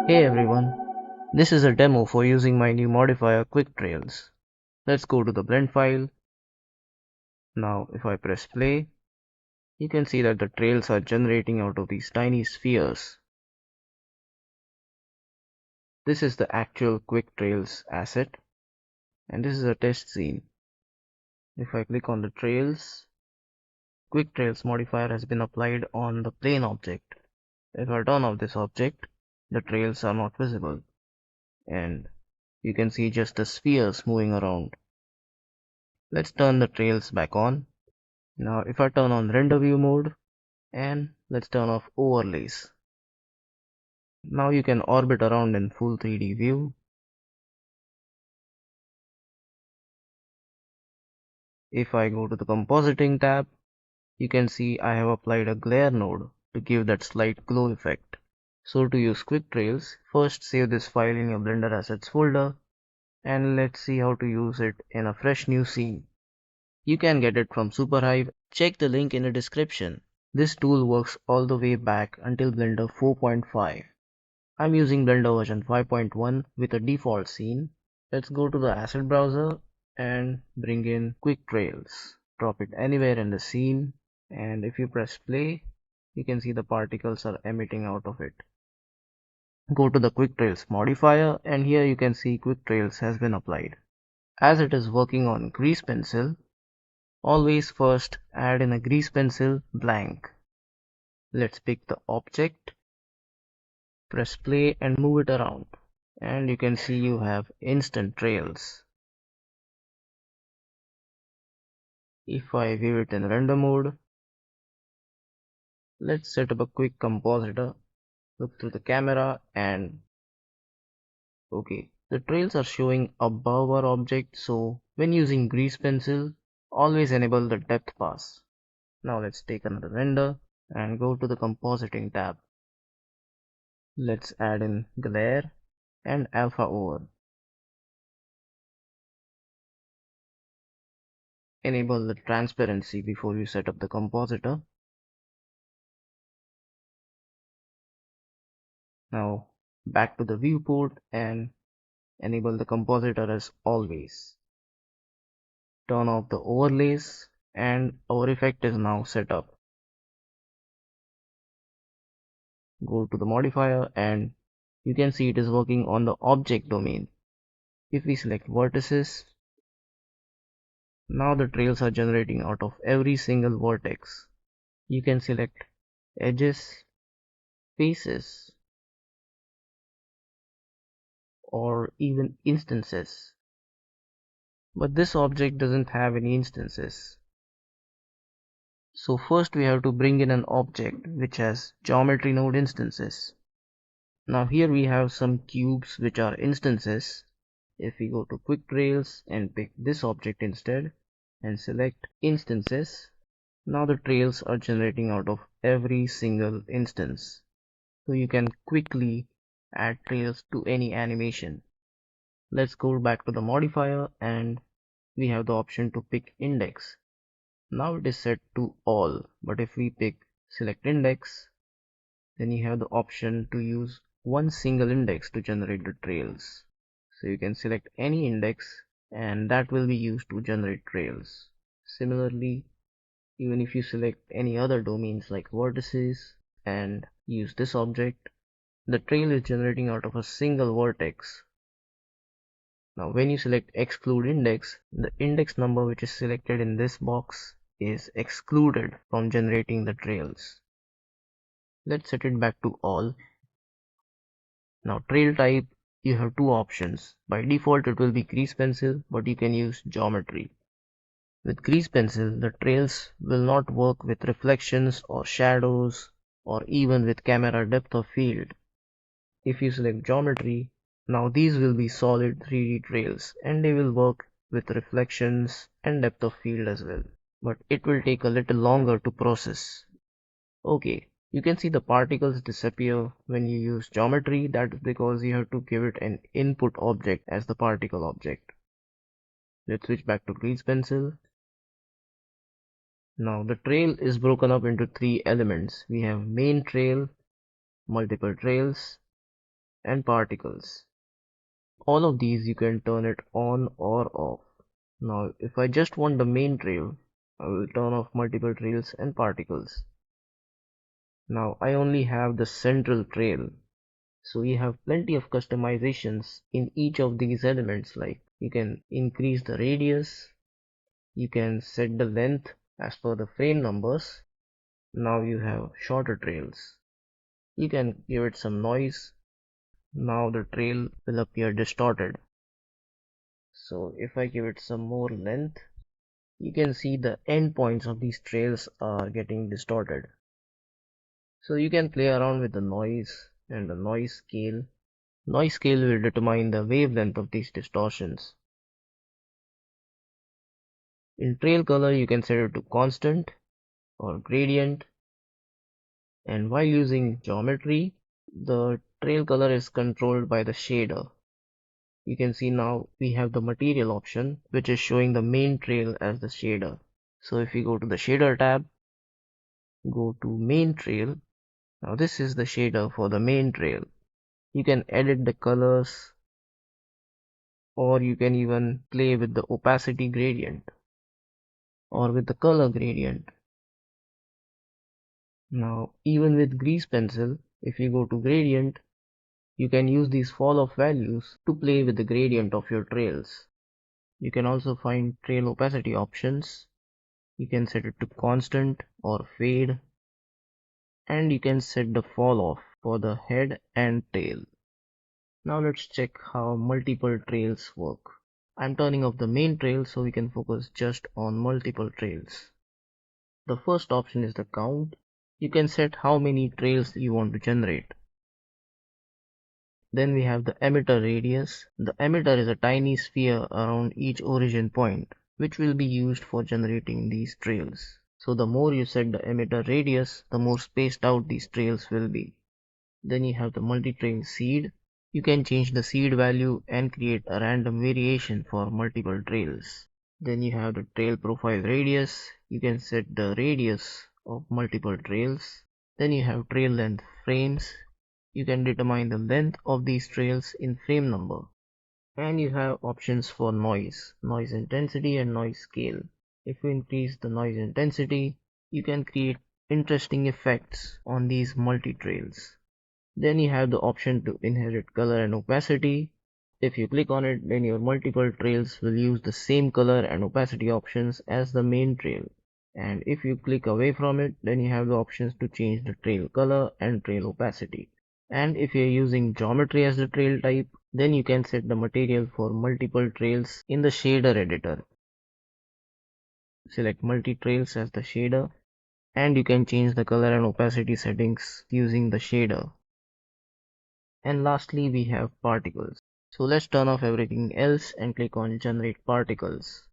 Hey everyone, this is a demo for using my new modifier Quick Trails. Let's go to the blend file. Now if I press play, you can see that the trails are generating out of these tiny spheres. This is the actual Quick Trails asset, and this is a test scene. If I click on the trails, Quick Trails modifier has been applied on the plane object. If I turn off this object, the trails are not visible, and you can see just the spheres moving around. Let's turn the trails back on. Now if I turn on render view mode and let's turn off overlays. Now you can orbit around in full 3D view. If I go to the compositing tab, you can see I have applied a glare node to give that slight glow effect. So to use quick trails, first save this file in your Blender Assets folder and let's see how to use it in a fresh new scene. You can get it from Superhive. Check the link in the description. This tool works all the way back until Blender 4.5. I'm using Blender version 5.1 with a default scene. Let's go to the asset browser and bring in quick trails. Drop it anywhere in the scene, and if you press play, you can see the particles are emitting out of it. Go to the quick trails modifier, and here you can see quick trails has been applied. As it is working on grease pencil, always first add in a grease pencil blank. Let's pick the object, press play and move it around, and you can see you have instant trails. If I view it in render mode, let's set up a quick compositor, look through the camera, and okay, the trails are showing above our object, so when using grease pencil, always enable the depth pass. Now let's take another render and go to the compositing tab. Let's add in glare and alpha over. Enable the transparency before you set up the compositor. Now back to the viewport and enable the compositor as always. Turn off the overlays and our effect is now set up. Go to the modifier and you can see it is working on the object domain. If we select vertices, now the trails are generating out of every single vertex. You can select edges, faces, or even instances. But this object doesn't have any instances. So first we have to bring in an object which has geometry node instances. Now here we have some cubes which are instances. If we go to quick trails and pick this object instead and select instances, now the trails are generating out of every single instance. So you can quickly add trails to any animation. Let's go back to the modifier and we have the option to pick index. Now it is set to all, but if we pick select index, then you have the option to use one single index to generate the trails. So you can select any index and that will be used to generate trails. Similarly, even if you select any other domains like vertices and use this object, the trail is generating out of a single vertex. Now when you select exclude index, the index number which is selected in this box is excluded from generating the trails. Let's set it back to all. Now trail type, you have two options. By default it will be grease pencil, but you can use geometry. With grease pencil, the trails will not work with reflections or shadows or even with camera depth of field. If you select geometry, now these will be solid 3D trails and they will work with reflections and depth of field as well. But it will take a little longer to process. Okay, you can see the particles disappear when you use geometry. That is because you have to give it an input object as the particle object. Let's switch back to grease pencil. Now the trail is broken up into three elements. We have main trail, multiple trails, and particles. All of these you can turn it on or off. Now if I just want the main trail, I will turn off multiple trails and particles. Now I only have the central trail. So you have plenty of customizations in each of these elements, like you can increase the radius, you can set the length as per the frame numbers. Now you have shorter trails. You can give it some noise. Now the trail will appear distorted. So if I give it some more length, you can see the endpoints of these trails are getting distorted. So you can play around with the noise and the noise scale. Noise scale will determine the wavelength of these distortions. In trail color you can set it to constant or gradient, and while using geometry, the trail color is controlled by the shader. You can see now we have the material option, which is showing the main trail as the shader. So if you go to the shader tab, go to main trail. Now this is the shader for the main trail. You can edit the colors, or you can even play with the opacity gradient or with the color gradient. Now even with grease pencil, if you go to gradient, you can use these fall off values to play with the gradient of your trails. You can also find trail opacity options. You can set it to constant or fade, and you can set the fall off for the head and tail. Now let's check how multiple trails work. I'm turning off the main trail so we can focus just on multiple trails. The first option is the count. You can set how many trails you want to generate. Then we have the emitter radius. The emitter is a tiny sphere around each origin point, which will be used for generating these trails. So the more you set the emitter radius, the more spaced out these trails will be. Then you have the multi-trail seed. You can change the seed value and create a random variation for multiple trails. Then you have the trail profile radius. You can set the radius of multiple trails. Then you have trail length frames. You can determine the length of these trails in frame number. And you have options for noise intensity and noise scale. If you increase the noise intensity, you can create interesting effects on these multi-trails. Then you have the option to inherit color and opacity. If you click on it, then your multiple trails will use the same color and opacity options as the main trail. And if you click away from it, then you have the options to change the trail color and trail opacity. And if you're using geometry as the trail type, then you can set the material for multiple trails in the shader editor. Select multi-trails as the shader, and you can change the color and opacity settings using the shader. And lastly, we have particles. So let's turn off everything else and click on generate particles.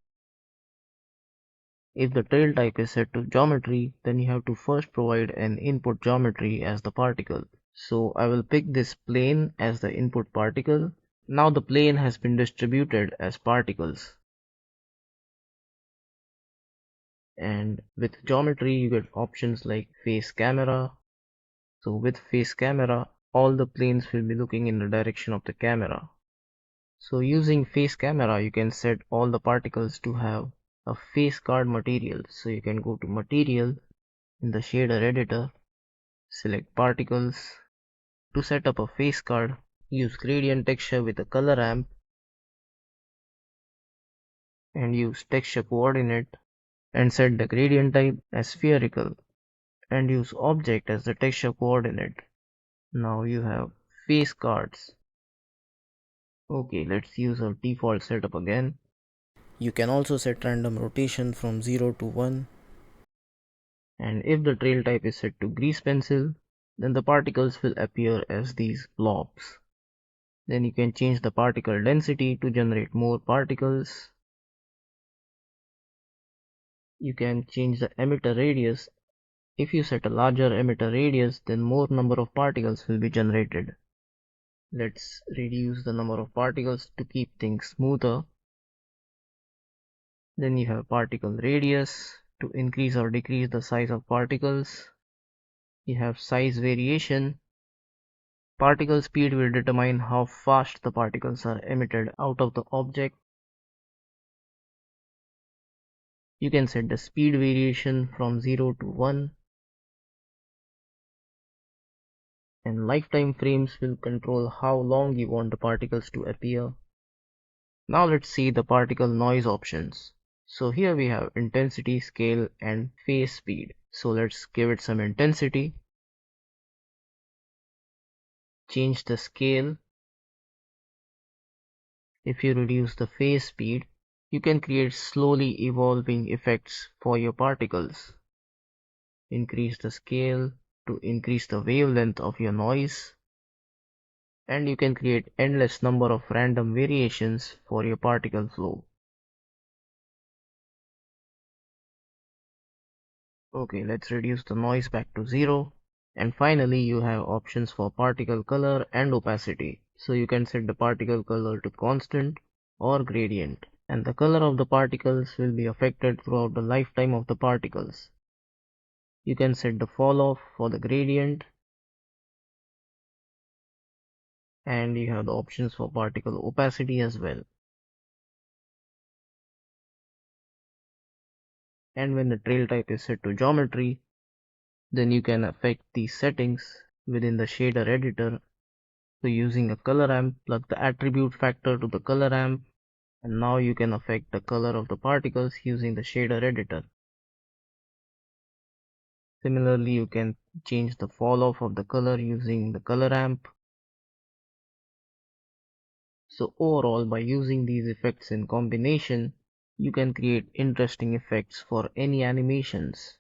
If the trail type is set to geometry, then you have to first provide an input geometry as the particle. So I will pick this plane as the input particle. Now the plane has been distributed as particles. And with geometry you get options like face camera. So with face camera, all the planes will be looking in the direction of the camera. So using face camera, you can set all the particles to have a face card material. So you can go to material in the shader editor, select particles. To set up a face card, use gradient texture with a color ramp and use texture coordinate and set the gradient type as spherical and use object as the texture coordinate. Now you have face cards. Okay, let's use our default setup again. You can also set random rotation from 0 to 1. And if the trail type is set to grease pencil, then the particles will appear as these blobs. Then you can change the particle density to generate more particles. You can change the emitter radius. If you set a larger emitter radius, then more number of particles will be generated. Let's reduce the number of particles to keep things smoother. Then you have particle radius to increase or decrease the size of particles. You have size variation, Particle speed will determine how fast the particles are emitted out of the object. You can set the speed variation from 0 to 1, and lifetime frames will control how long you want the particles to appear. Now let's see the particle noise options. So here we have intensity, scale, and phase speed. So let's give it some intensity, change the scale. If you reduce the phase speed, you can create slowly evolving effects for your particles. Increase the scale to increase the wavelength of your noise, and you can create endless number of random variations for your particle flow. Okay, let's reduce the noise back to 0. And finally, you have options for particle color and opacity. So you can set the particle color to constant or gradient. And the color of the particles will be affected throughout the lifetime of the particles. You can set the fall off for the gradient, and you have the options for particle opacity as well. And when the trail type is set to geometry, then you can affect these settings within the shader editor. So using a color ramp, plug the attribute factor to the color ramp, and now you can affect the color of the particles using the shader editor. Similarly, you can change the fall off of the color using the color ramp. So overall, by using these effects in combination, you can create interesting effects for any animations.